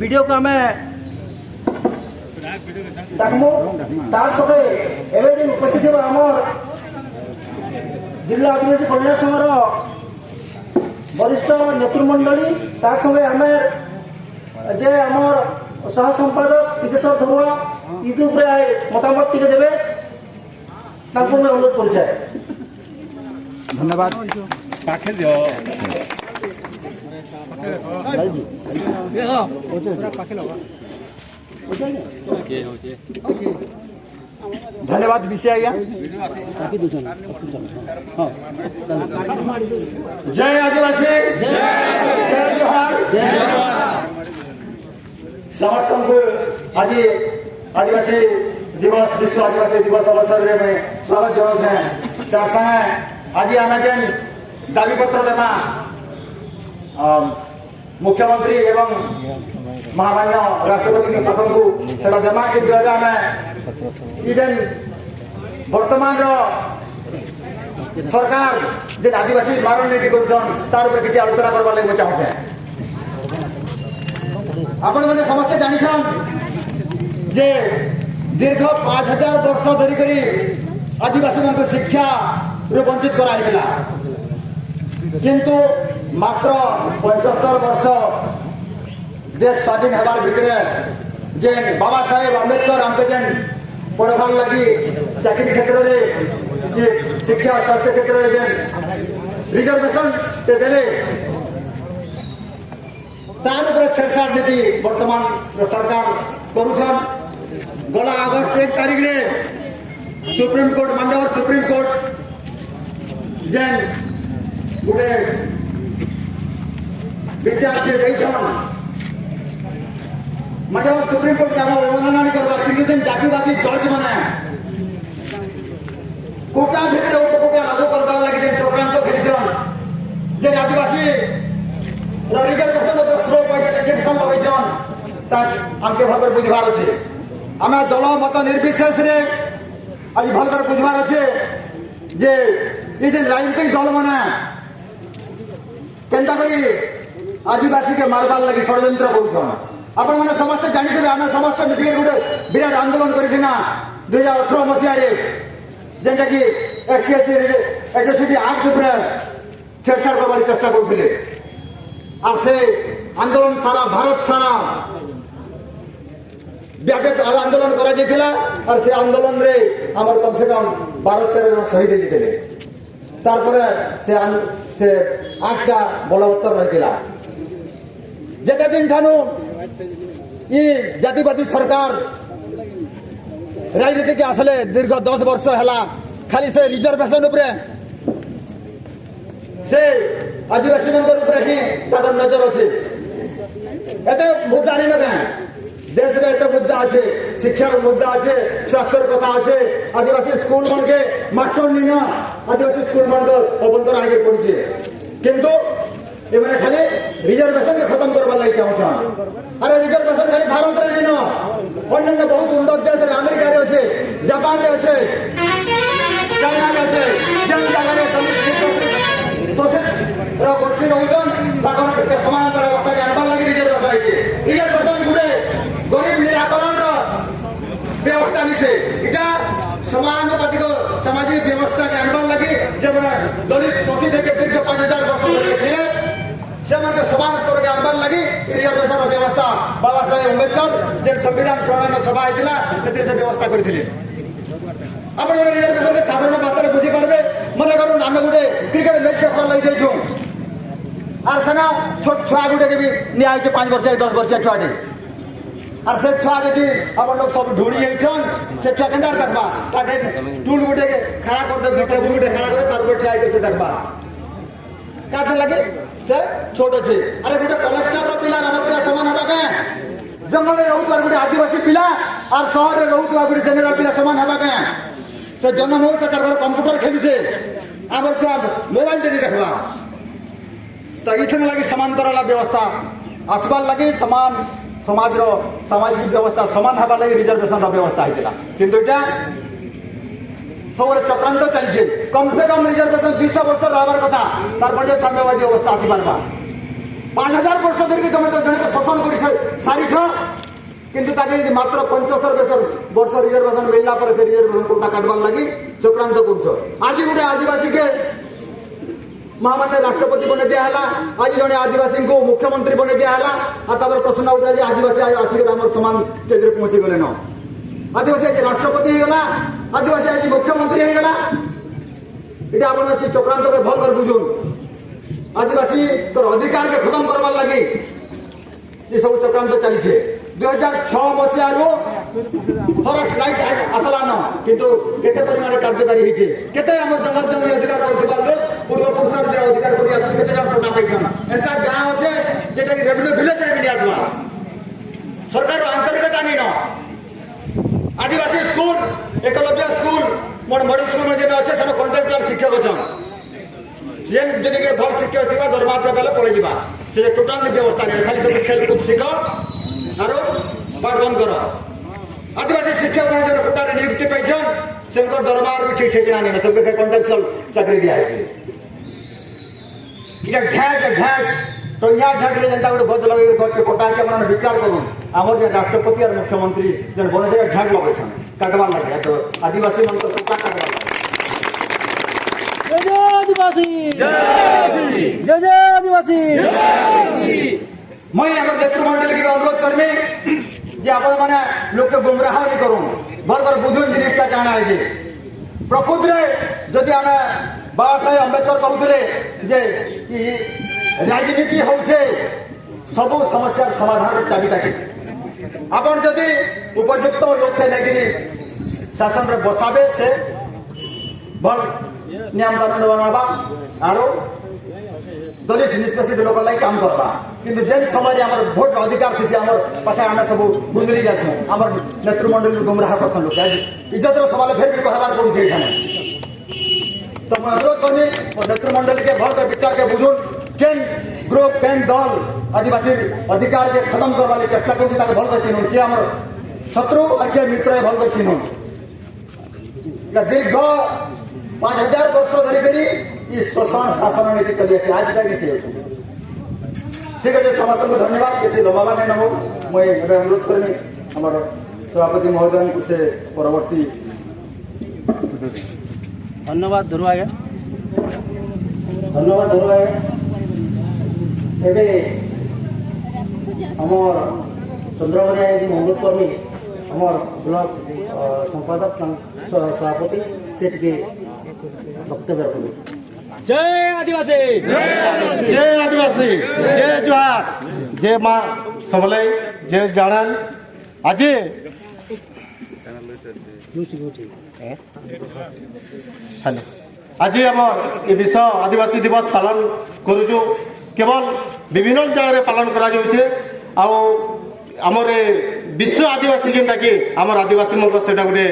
Video को आमे डाकमु तार सके एवे दिन उपस्थित हो हमर जिला आदिवासी कल्याण संघर वरिष्ठ नेतृमंडली तार संगे आमे जे हमर सह संपादक टिकेश्वर धरुआ इदु उपरे मतामत टिके देबे ताको मैं अनुरोध करू छे। धन्यवाद। पाखे दियो जी देखो पूरा पाखे लगा धन्यवाद विषय आज्ञा। जय आदिवासी जय जोहार समस्त को आज आदिवासी दिवस विश्व आदिवासी दिवस अवसर में स्वागत जनाऊे। तार संगे आज आम जेन दाबी पत्र देमा मुख्यमंत्री एवं महामान्य राष्ट्रपति पाखन को सेटा देमा कि आम जेन वर्तमान सरकार जेन आदिवासी मारण नीति कर किसी आलोचना करवार लगे चाहूँ। आपण मैंने समस्ते जानिछन जे दीर्घ 5000 वर्ष धरिक आदिवासी मान शिक्षा रू वंचित कराइला किंतु मात्र 75 वर्ष देश स्वाधीन होबार भितरे जेन बाबा साहेब अम्बेडकर हमके जेन पढ़वार लगी चाकरी क्षेत्र में जे शिक्षा स्वास्थ्य क्षेत्र में जेन रिजर्वेशन ते देले तार ऊपर छेड़छाड़ नीति वर्तमान सरकार करुछन। गला अगस्त 1 तारीख रे सुप्रीम कोर्ट मानदेवर सुप्रीम कोर्ट जेन गोटे विचार से गईछन मानदेवर सुप्रीम कोर्ट के अवमानना करबार किंतु जेन जातिवादी जज माने कोटा भितर उपकोटा लागू करबार लागि जेन चक्रांत खेलिछन जेन आदिवासी रिजर्वेशन स्लो पैसा इंजेक्शन लगेछन ताक हमके भलकर बुझबार अछि। आमे दल मत निर्विशेष रे आज भलकर बुझबार अछि जे ई जे राजनीतिक दल माने केनता करी आदिवासी के मारबार लागि षड्यंत्र करूछन। आपण माने समस्त जानिथिबे आमे समस्त मिसिके गुटे विराट आंदोलन करिथिना 2018 मसिया रे जेंटा कि एटीएसटी एक्ट ऊपर छेड़छाड़ करबार चेष्टा करथिले और से आंदोलन सारा भारत सारा व्यापक आंदोलन करा जाइथिला और से आंदोलन रे हमर कम से कम 12-13 जन शहीद होइथिले। तार परे से आठटा बलवत्तर रहिथिला। जेते दिन ठानु ई जातिवादी सरकार राजनीति के आसले दीर्घ 10 वर्ष हला खाली से रिजर्वेशन उपरे से आदिवासी मंदिर ऊपर ही ताकर नजर अच्छे। एते मुद्दा नहीं लगे देश में एते मुद्दा अच्छे शिक्षार मुद्दा अच्छे स्वास्थ्य कथा अच्छे आदिवासी स्कूल मन के मास्टर नहीं ना आदिवासी स्कूल मन को बंद करा के पड़ी किंतु ये मैंने खाली रिजर्वेशन के खत्म करवा लगे चाहूँ। अरे रिजर्वेशन खाली भारत रे नहीं ना अन्य बहुत उन्नत देश अमेरिका रे अच्छे जापान रे अच्छे चाइना रे अच्छे जन जगह शोषित गोष्ठी रोचन समानांतर अवस्था के आनबार लगी रिजर्वेशन है। रिजर्वेशन गुटे गरीब निराकरण व्यवस्था निसे इटा समानुपातिक सामाजिक व्यवस्था के आनबार लगी जब दलित शोषित है दीर्घ 5000 वर्ष थे से समान स्तर के आनबार लगी रिजर्वेशन व्यवस्था बाबा साहेब अम्बेडकर जे संविधान प्रणयन सभा होता से व्यवस्था करथिले। आपण रिजर्वेशन के साधारण भाषा बुझी पारबे मन करूँ आम गोटे क्रिकेट मैच देखा लगे जाइछू और सेना छोट छुआ गुटे के भी निया 5 वर्ष 10 वर्ष छुआटे और से छुआ जी अपन लोग सब ढूंढी जाइछन से छुआ केंदा देखबा ताके टूल गुटे के खड़ा कर दे टेबुल गुटे खड़ा कर तार ऊपर ठिया के देखबा काटे लगे से छोट अछि। अरे गुटे कलेक्टर रो पिला राम पिला समान हबा के जंगल में रहउत गुटे आदिवासी पिला और शहर में रहउत गुटे जनरल पिला समान हबा के से जन्म हो से कंप्यूटर खेलुछे आबर छुआ मोबाइल दे देखबा तो इतने लगे समांतर व्यवस्था आसबार लगे समान समाज सामाजिक व्यवस्था समान हवा लगे रिजर्वेशन व्यवस्था होता किंतु एटा सब चक्रांत चलছে कम से कम रिजर्वेशन 200 वर्ष रहार कथा तार साम्यवादी अवस्था आसी पार्बा 5000 वर्ष धरिक तुम तो जन शोषण कर সারিছ কিন্তু তাকে যদি মাত্র 75 বর্ষ রিজর্ভেশন মিললা পরে সে রিজর্ভেশন কোটা কাটবার লাগি চক্রান্ত করছ। আজ গোটে আদিবাসীকে মহামান্য রাষ্ট্রপতি বনে দিয়ালা, আজ জনে আদিবাসী মুখ্যমন্ত্রী বনে দিয়ালা। আর তারপরে প্রশ্ন উঠে যে আদিবাসী আসিকি আমার সমান স্টেজে পৌঁছি গলে ন। আদিবাসী আজ রাষ্ট্রপতি হয়ে গলা, আদিবাসী আজ মুখ্যমন্ত্রী হয়ে গলা। এটা আপনার হচ্ছে চক্রান্তকে ভাল করে বুঝুন। আদিবাসী তোর অধিকারকে খতম করবার লাগি এসব চক্রান্ত চালিছে। 2006 মସିହାରୁ ଫରେଷ୍ଟ ରାଇଟ୍ ଆସିଲା ନ କିନ୍ତୁ କେତେ ପରିମାଣରେ କାର୍ଯ୍ୟକାରୀ ହେଇଛି? କେତେ ଆମର ଜଙ୍ଗଲ ଜମି ଅଧିକାର କରୁଥିବା ଲୋକ ପୂର୍ବପୁରୁଷର ଯେ ଅଧିକାର କରି ଆସୁଛନ୍ତି କେତେ ଜଣ ଟୋଟା ପାଇଛନ୍? ଏନ୍ତା ଗାଁ ଅଛେ ଯେଟା କି ରେଭିନ୍ୟୁ ଭିଲେଜରେ ମିଳି ଆସବା। ସରକାରର ଆନ୍ତରିକତା ନେଇ ନ। ଆଦିବାସୀ school, Eklavya school, model school ଯେତେ ଅଛେ ସେନ କଣ୍ଟ୍ରାକ୍ଚୁଆଲ ଶିକ୍ଷକ ଅଛନ୍। ଯେନ୍ ଯଦି ଭଲ ଶିକ୍ଷକ ଥିବା ଦରମା ଦେଲେ ପଳେଇଯିବା। ସେ ଟୋଟାଲ ବ୍ୟବସ୍ଥା ନାହିଁ, ଖାଲି ସବୁ ଖେଲକୁଦ ଶିଖ ଆରୁ ପାଠ ବନ୍ଦ କର। ଆଦିବାସୀ ଶିକ୍ଷକ ମାନେ ଯେନ୍ କୋଟାରେ ନିଯୁକ୍ତି ପାଇଛନ୍ ସେଙ୍କର ଦରମାର ବି ଠିକ୍ ଠିକଣା ନେଇ ସବୁ କଣ୍ଟ୍ରାକ୍ଚୁଆଲ ଚାକିରି ଦିଆହେଇଛି। এটা ঢ্যাক টইয়া ঢ্যাকরে যেটা গোটে গছ লগাই গছকে কোটা আছে আপনার বিচার করুন। আমার যে রাষ্ট্রপতি আর মুখ্যমন্ত্রী যে বনে জায়গায় ঢ্যাক লগাইছেন কাটবার লাগে তো আদিবাসী মানুষ কোটা কাটবার লাগে। জয় জয় আদিবাসী, জয় জয় আদিবাসী। মই আমার নেতৃমণ্ডলীকে অনুরোধ করবি যে আপনার মানে লোককে গুমরাহ নি করুন, ভাল করে বুঝুন জিনিসটা কাଣା আছে। প্রকৃতরে যদি আমি বাবা সাহেব আম্বেদকর কହୁଥିଲେ যে রাজনীতি হচ্ছে সবু সমস্যার সমাধানের চাবিকাঠি। আপন যদি উপযুক্ত লোককে লাগি শাসনরে বসাবে সে ভাল নিয়ম কানুন বনাবা আর দলিত নিষ্পেষিত লোক লাগে কাম করবা। কিন্তু যেন সময় আমার ভোট অধিকার থিছে আমার পাখে আমি সব গুলগুলি যাচ্ছু আমার নেতৃমণ্ডলী গুমরাহ করছেন লোক ইজ্জতর সবালে ফের বি কহবার পড়ছে এখানে। তো मैं अनुरोध करनी नेतृमंडली के भल के विचार के बुझुन केन ग्रुप केन दल आदिवासी अधिकार के खत्म करवाली चेष्टा कर भल कर चिन्हुन किए आम शत्रु और किए मित्र भल कर चिन्हुन। दीर्घ 5000 वर्ष धरिकी शोषण शासन नीति चली आए आज तक से ठीक है। समस्त को धन्यवाद। किसी लंबा नहीं नमो मुझे अनुरोध करनी हमारे सभापति महोदय को से परवर्ती धन्यवाद धरू आज्ञा, धन्यवाद धरू आज्ञा। एबे हमर चंद्रवरिया अनुरोध करमी हमर ब्लॉक संपादक सभापति सेठ के वक्तव्य रखबे। जय आदिवासी, जय आदिवासी, जय जोहार, जय माँ सबले, जय जानन। आज आज आमर ये विश्व आदिवासी दिवस पालन करुचु। केवल विभिन्न जगह पालन करा जाउछे आउ आमर विश्व आदिवासी जेनटा कि आमर आदिवासी मन सेटा गोटे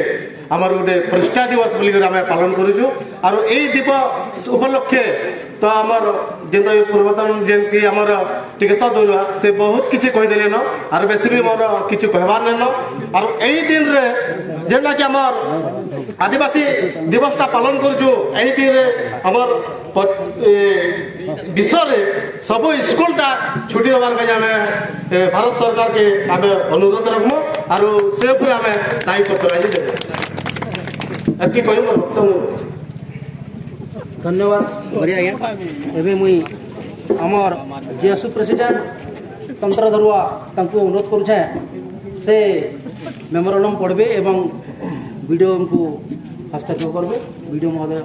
आमर गोटे प्रतिष्ठा दिवस बोली आम पालन करुचु। और यही दिवस उपलक्षे तो आमर जेन पूर्वतन जेन कि आमर टिकेश्वर दरुआ से बहुत किसी कहीदेले न और बेसी भी मोर किसी कहबार न। और यही दिन रे जेनटा कि आमर आदिवासी दिवसटा पालन करुचु यही दिन रे आमर विश्व रे सब स्कूलटा छुट्टी होबार के आम भारत सरकार के आम अनुरोध रखमु और से ऊपर आम दायित्व कराई देबो। एति कहि मोर वक्तव्य धन्यवाद बड़ी आज्ञा। एबे मुई आमर जेएसयू प्रेसिडेंट तंत्र दरुआ तांको अनुरोध करुछे से मेमोरेंडम पढ़बे एवं वीडियो को हस्ताक्षर करबे। वीडियो महोदय।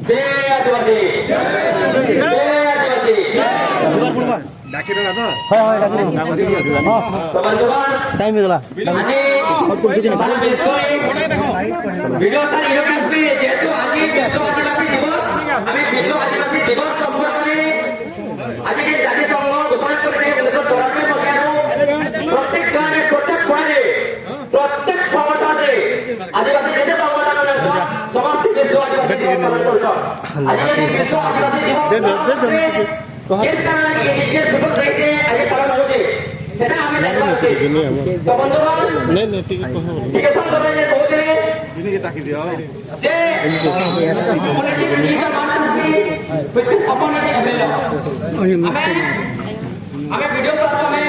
जय आदिवासी, जय आदिवासी। हाय हाय टाइम हो गला आज वीडियो था इलेक्ट्रिक पे जेतु आज विश्व आदिवासी दिवस আমি विश्व आदिवासी दिवस সম্পর্কে आज ये জাতীয় সংঘ ঘোষণা করেছে 1994 মସିହାରୁ প্রত্যেক গাঁরে প্রত্যেক কোণে প্রত্যেক সংগঠনে আদিবাসী যেতে সংগঠন আছে সমস্ত विश्व आदिवासी दिवस পালন করছে। आज ये विश्व आदिवासी दिवस के कारण इंडिजिनियस पीपल राइट आज पालन होते সেটা আমি দেখতে পাচ্ছি। তো বন্ধুগণ नहीं नहीं ठीक है টিকেশন করে যে কହୁଥିଲେ যে পলিটিক্স লিডার মানছি বিটুইন অপোনেন্ট এমএলএ ଆମେ ଭିଡ଼ିଓ ଆମେ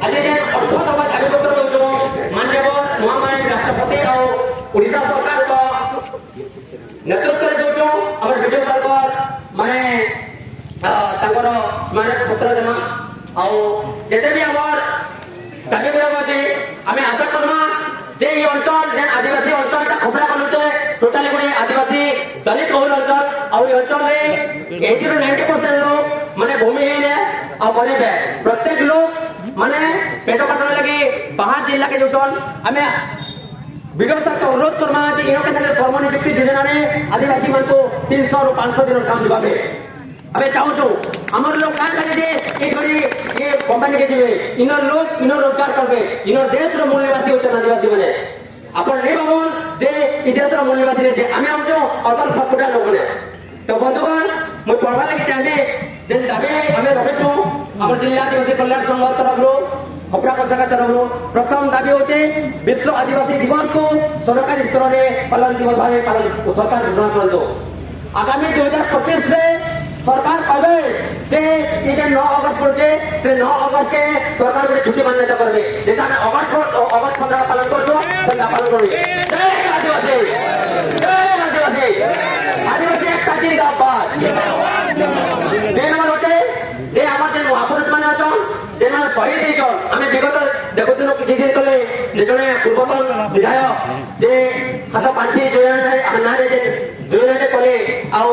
ଆଜି ଯେ ଅର୍ଥ ଦେବା ଦାବିପତ୍ର ଦେଉଛୁ ମାନ୍ୟବର ମହାମାନ୍ୟ ରାଷ୍ଟ୍ରପତି ଆଉ ଓଡ଼ିଶା ସରକାରଙ୍କ ନେତୃତ୍ୱରେ ଦେଉଛୁ ଆମର ଭିଡ଼ିଓ ସାର୍ଙ୍କର ମାନେ ତାଙ୍କର ସ୍ମାରକ ପତ୍ର ଦେମା ଆଉ ଯେତେ ବି ଆମର ଦାବି ଗୁଡ଼ାକ ଅଛି ଆମେ ଆଶା କର୍ମା যে এই অঞ্চল যে আদিবাসী অঞ্চলটা খোপড়া বলুছে টোটালি গোটে আদিবাসী দলিত বহুল অঞ্চল আর এই অঞ্চলে 80-90% লোক মানে ভূমিহীন আর গরিব প্রত্যেক লোক মানে পেট কাটনে লাগি বাহার জিল্লা কে যাচ্ছন আমি ভিডিও তক অনুরোধ করমা যে ইনকে তাদের কর্ম নিযুক্তি যোজনারে আদিবাসী মানকু 300 ରୁ 500 দিন কাম দিবাবে আমি চাহুଛୁ আমার লোক কাজ করে যে এই ঘড়ি এই কোম্পানি কে দিবে ইনর লোক ইনর রোজগার করবে ইনর দেশর মূল্যবাদী হচ্ছে আদিবাসী মানে আপনার নেই ভাবুন যে এই দেশর মূল্যবাদী যে আমি আছো অতল ফকুটা লোক মানে তো বন্ধুগণ মুই পড়বার লাগি চাইবে যে দাবি আমি রখিছু আমার জিলা আদিবাসী কল্যাণ সংঘ তরফରୁ কপড়া পতাকা তরফରୁ প্রথম দাবি হচ্ছে বিশ্ব আদিবাসী দিবসକୁ সরকারি স্তরে পালন দিবস ভাবে পালন সরকার ঘোষণা করতো আগামী 2025 রে सरकार कहे जे ये 9 अगस्त पड़े से 9 अगस्त के सरकार को छुट्टी मान्यता करबे जेटा हम अगस्त 15 पालन करतो सेटा पालन करबे जय आदिवासी आदिवासी एक काटी का बात जे नंबर होते जे আমার যে মহাপুরুষ মানে আছেন যে মানে কই দিছন আমি বিগত দেখুন কিছু দিন তলে যেজনে পূর্বতন বিধায়ক যে হাতা পাঁচি যোজনা আনারে যে যোজনাতে কলে আও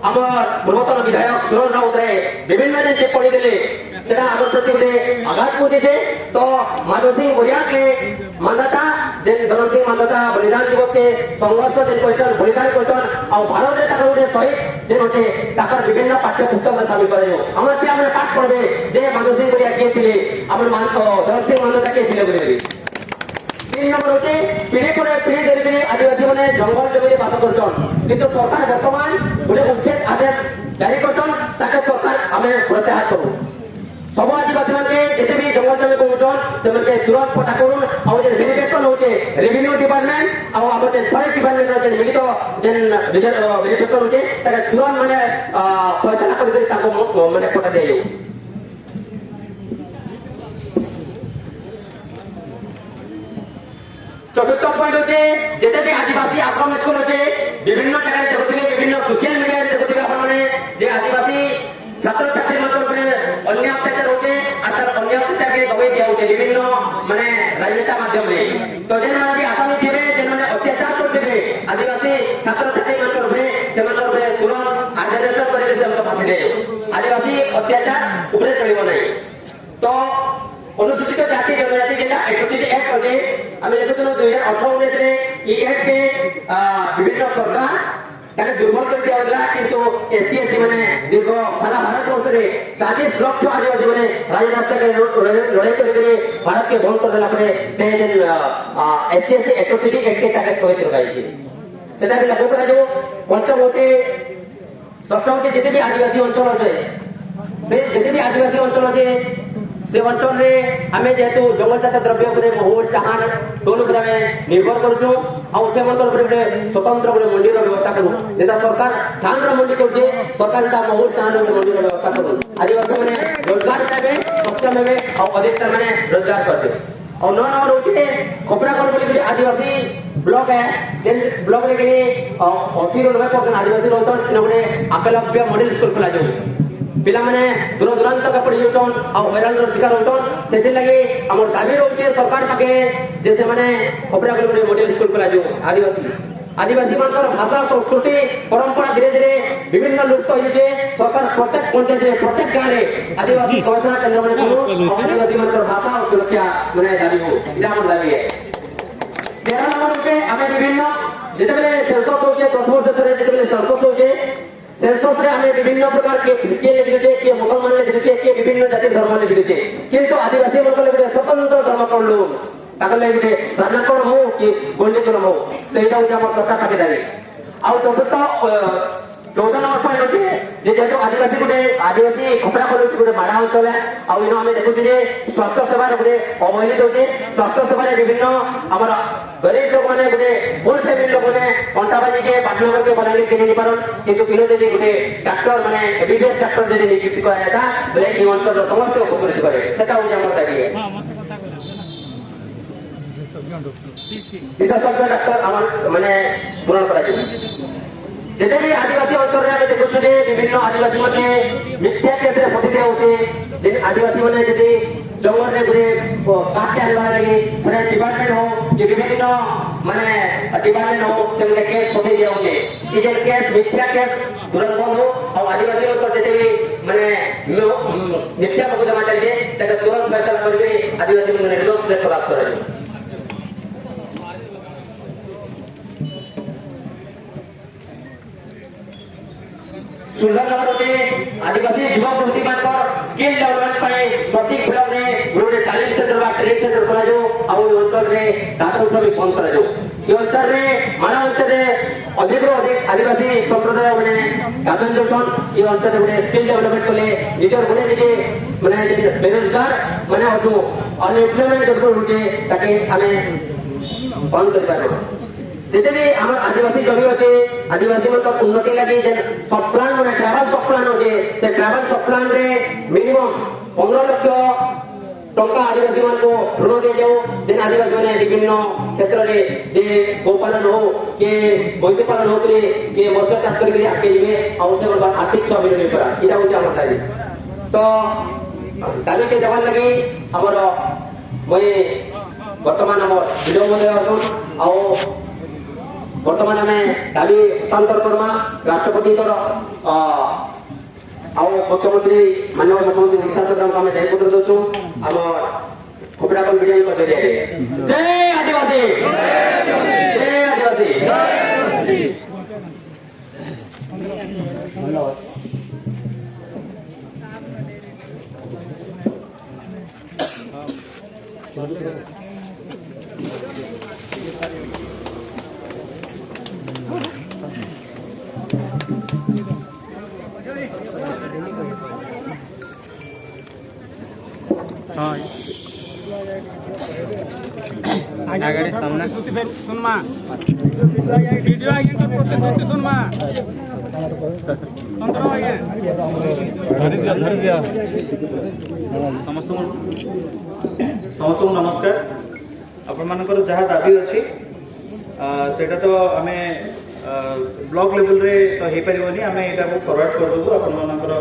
আমার পূর্বতন বিধায়ক সুরজ রাউতরে বিভিন্ন দিন সে পড়ে দিলে সেটা আমার প্রতি গোটে আঘাত পৌঁছেছে তো মাধব সিং বড়িয়াকে মান্দাতা যে ধরম সিং মান্দাতা বলিদান দিবসকে সংঘর্ষ যে করছেন বলিদান করছেন আর ভারতের তাকে গোটে শহীদ যে হচ্ছে তাকার বিভিন্ন পাঠ্যপুস্তকে সামিল করা যাও আমার কি আমরা পাঠ করবে যে মাধব সিং বড়িয়া কে ଥିଲେ আমার ধরম সিং মান্দাতা কে ଥିଲେ বলে 3 নম্বর হচ্ছে পিড়ি করে পিড়ি ধরে আদিবাসী মানে জঙ্গল জমিতে বাস করছেন কিন্তু সরকার বর্তমান গোটে উচ্ছেদ আদেশ জারি করছেন তাকে সরকার আমি প্রত্যাহার করব সব আদিবাসী মানে যেতে বি জঙ্গল জমি কমুছন সেমানকে তুরন্ত পটা করুন আর যে ভেরিফিকেশন হচ্ছে রেভিনিউ ডিপার্টমেন্ট আর আমার যে ফরেস্ট ডিপার্টমেন্ট যে মিলিত যে ভেরিফিকেশন হচ্ছে তাকে তুরন্ত মানে ফয়সালা করে তাকে মানে পটা দিয়ে যাও চতুর্থ পয়েন্ট হচ্ছে যেতে বি আদিবাসী আশ্রম স্কুল হচ্ছে বিভিন্ন জায়গায় দেখুথিবে বিভিন্ন সোশিয়াল মিডিয়ায় দেখুথিবে আপনার যে আদিবাসী ছাত্র ছাত্রী ମାନଙ୍କ উপরে অন্য অত্যাচার হচ্ছে আর তার অন্য অত্যাচারকে দবাই দেওয়া হচ্ছে বিভিন্ন মানে রাজনেতা মাধ্যমে তো যে মানে আসামি দিবে যে মানে অত্যাচার করবে আদিবাসী ছাত্র ছাত্রী ମାନଙ୍କ উপরে সেମାନଙ୍କ উপরে তুরন্ত আর্ডারেশন করে সেମାନଙ୍କୁ ফাঁসি দেয় আদিবাসী অত্যাচার উপরে চলিব নাই তো অনুসূচিত জাতি জনজাতি যেটা এট্রোসিটি অ্যাক্ট আছে আমি দেখুন 2018-19 রে এই অ্যাক্টকে বিভিন্ন সরকার তাকে দুর্বল করে দেওয়া হয়েছিল কিন্তু এসটি এসসি মানে দীর্ঘ সারা ভারতবর্ষে 40 লক্ষ আদিবাসী মানে রাজরাস্তাকে লড়াই করে ভারতকে বন্ধ করে দেওয়া পরে সে এসটি এসসি এট্রোসিটি অ্যাক্টকে তাকে শহীদ রখাইছে সেটাকে লাগু করা যাও পঞ্চম হচ্ছে ষষ্ঠ হচ্ছে যেতে বি আদিবাসী অঞ্চল আছে সে যেতে বি আদিবাসী অঞ্চল আছে से अंचल रे आमे जेतु जंगलजात द्रव्य उपरे महुल चाहान टोल उपरे आमे निर्भर करछु आ से मंडल उपरे स्वतंत्र उपरे मंडी रो व्यवस्था करू जेता सरकार धान रो मंडी करजे सरकार ता महुल चाहान रो मंडी रो व्यवस्था करू आदिवासी माने रोजगार पाबे सक्षम हेबे आ अधिकतर माने रोजगार करबे और 9 नंबर होचे खोपड़ा कोन बोली आदिवासी ब्लॉक है जे ब्लॉक रे के 80-90% आदिवासी रहतन इनने एकलव्य मॉडल स्कूल खोला जाऊ पिला माने दूर दूरांत का पड़ी होतन आ हैरान रो शिकार होतन सेति लागि हमर दाबी रहउचे सरकार पाके जैसे माने खोपड़ा कोन मॉडल स्कूल खोला जाऊ आदिवासी मानकर भाषा संस्कृति परंपरा धीरे धीरे विभिन्न लुप्त होइजे सरकार प्रत्येक पंचायत रे प्रत्येक गांव रे आदिवासी गवेषणा केंद्र माने आदिवासी मानकर भाषा और सुरक्षा माने दाबी हो इदा हमर दाबी है 13 नंबर पे हमें विभिन्न जेते बेले सेंसस होचे 10 वर्ष धरे जेते बेले सेंसस होचे सेंसस रे हमें विभिन्न प्रकार के क्रिश्चियन लिखिते के मुसलमान लिखिते के विभिन्न जाति धर्म लिखिते किंतु आदिवासी मानकर गोटे स्वतंत्र धर्म करलो ताकले गोटे सनातन हो कि गोंडीतन हो तो एटा होचे हमर सरकार पाके दाबी आ चतुर्थ 14 नंबर पॉइंट होचे जे जेहेतु आदिवासी गुटे आदिवासी खपरा कॉलेज गुटे बाड़ा अंचल है आ इनो हमें देखु जे स्वास्थ्य सेवा गुटे अवहेलित होचे स्वास्थ्य सेवा रे विभिन्न हमर गरीब लोग माने गुटे फुल फैमिली लोग माने कंटाबाजी के पाटनगर के बलांगीर के नहीं पारन किंतु किनो जे गुटे डॉक्टर माने एमबीबीएस डॉक्टर जे नियुक्ति कराया था बोले ई अंचल समस्त उपकृत करे सेटा हो हमर दाबी विशेषज्ञ डॉक्टर आम माने पूरण करा जिते भी आदिवासी अंचल में देखु विभिन्न आदिवासी मैंने मिथ्या केस फसी होते आदिवासी मैंने जी जंगल में गोटे काट आनबार लगे गोटे डिपार्टमेंट हो कि विभिन्न माने डिपार्टमेंट हो से केस फसी जाऊे ये केस मिथ्या केस तुरंत बंद हो और आदिवासी अंचल जिते भी माने मिथ्या मुकदमा चलिए तुरंत फैसला करके आदिवासी मैंने निर्दोष से खलास कर सुंदर नगर में आदिवासी युवक युवती स्किल डेवलपमेंट प्रति ब्लॉक में गोटे तालीम सेंटर ट्रेनिंग सेंटर खोल अंचल में दादन श्रमिक बंद कर अंचल में माना अंचल अधिक अधिक आदिवासी संप्रदाय मैंने दादन जाऊन ये अंचल गोटे स्किल डेवलपमेंट कले निजर गोटे निजे मैंने बेरोजगार मैंने अच्छु अनएम्प्लयमेंट जो होते आम बंद कर जिते भी आम आदिवासी जमी अच्छे आदिवासी मतलब उन्नति लगी सब प्लान मैंने ट्रावेल सब प्लान अच्छे से ट्रावेल सब प्लान रे मिनिमम 15 लाख टंका आदिवासी मान को ऋण दे जाओ जेन आदिवासी मैंने विभिन्न क्षेत्र में जे गोपालन हो के मत्स्य पालन हो के मत्स्य चाष करके आगे जीवे और से आर्थिक स्वावलंबी करा इटा होचे हमर दाबी तो दाबी के जवान लगी हमर मैं वर्तमान हमर वीडियो महोदय अछन और बर्तमान आम दाबी हस्तांतर करमा राष्ट्रपति मुख्यमंत्री माननीय मुख्यमंत्री दीक्षा चंद्र को आम दायित्व दौचु आम खोपड़ाकल मीडिया जरिए जय आदिवासी जय आदिवासी आगे सामने सुनमा वीडियो आगे तो प्रोसेस सुनमा अंतर आगे धर दिया समस्त नमस्कार आपण मानकर जहाँ दाबी अच्छी सेटा तो आम ब्लॉक लेवल रे तो हो पारबनी आम यहाँ को फरवर्ड करदेबू आपण मानकर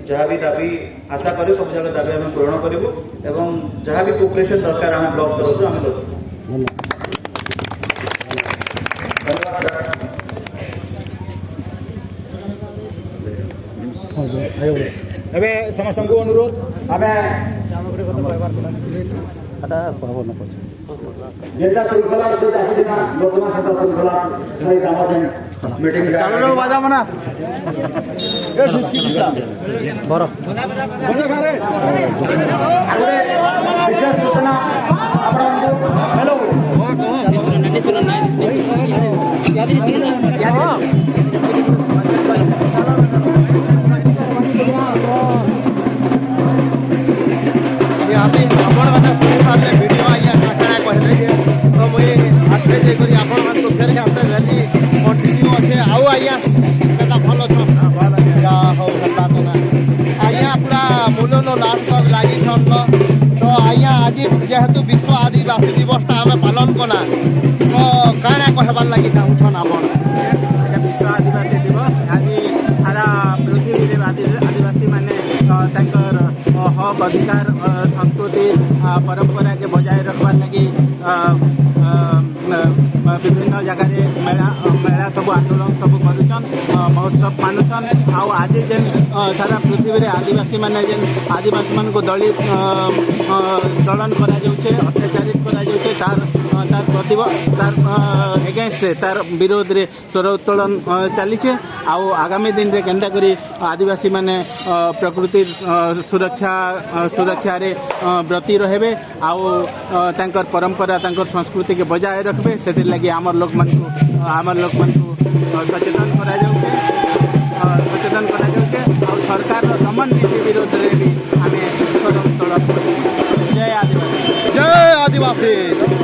जहाँ भी दाबी आशा करे सब जगह दाबी आम पूरण करूँ एवं जहाँ भी कोऑपरेशन दरकार आम ब्लॉक तरफ आम देबू ଏବେ ସମସ୍ତଙ୍କୁ ଅନୁରୋଧ ଆମେ ଯେନ୍ତା ଶୃଙ୍ଖଳା ସହିତ ଆସିଥିଲା ବର୍ତ୍ତମାନ ସେଟା ଶୃଙ୍ଖଳା ସହିତ ଆମର ମିଟିଂ ବାଜାମନା ବିଶେଷ ସୂଚନା ଆପଣଙ୍କୁ ହ୍ୟାଲୋ भिडियो आइया काଣା कहले जे तो मुझे आगे जेकरी आपण मान को फेर आपने रैली कंटिन्यू अच्छे आउ आइया एटा भलो छ या हो हल्ला तो ना आइया पूरा मूलनो लास्ट तक लागि छन तो आइया आज जेहेतु विश्व आदिवासी दिवस ता हमें पालन कना तो काଣା कहबार लागि चाहू छन आपण विश्व आदिवासी दिवस आज सारा पृथ्वी रे आदिवासी माने तांकर हक अधिकार संस्कृति परंपरा के बजाय रखवार लगी विभिन्न जगह मेला सब आंदोलन सब करुचन महोत्सव मानुचन आज जेन सारा पृथ्वी रे आदिवासी माने जेन आदिवासी मान को दलित दलन करा जाउछे अत्याचारित करा जाउछे तार तार एगेंस्ट तार विरोध रे स्वर उत्तोलन चली आगामी दिन रे केंदा करी आदिवासी माने प्रकृति सुरक्षा रे व्रती रहे आउर परंपरा संस्कृति के बजाय रखबे से लगी आमर लोक मान को सचेतन करा जाउछे दमन नीति विरोध में भी आम स्वर उत्तोलन जय आदिवासी। जय आदिवासी।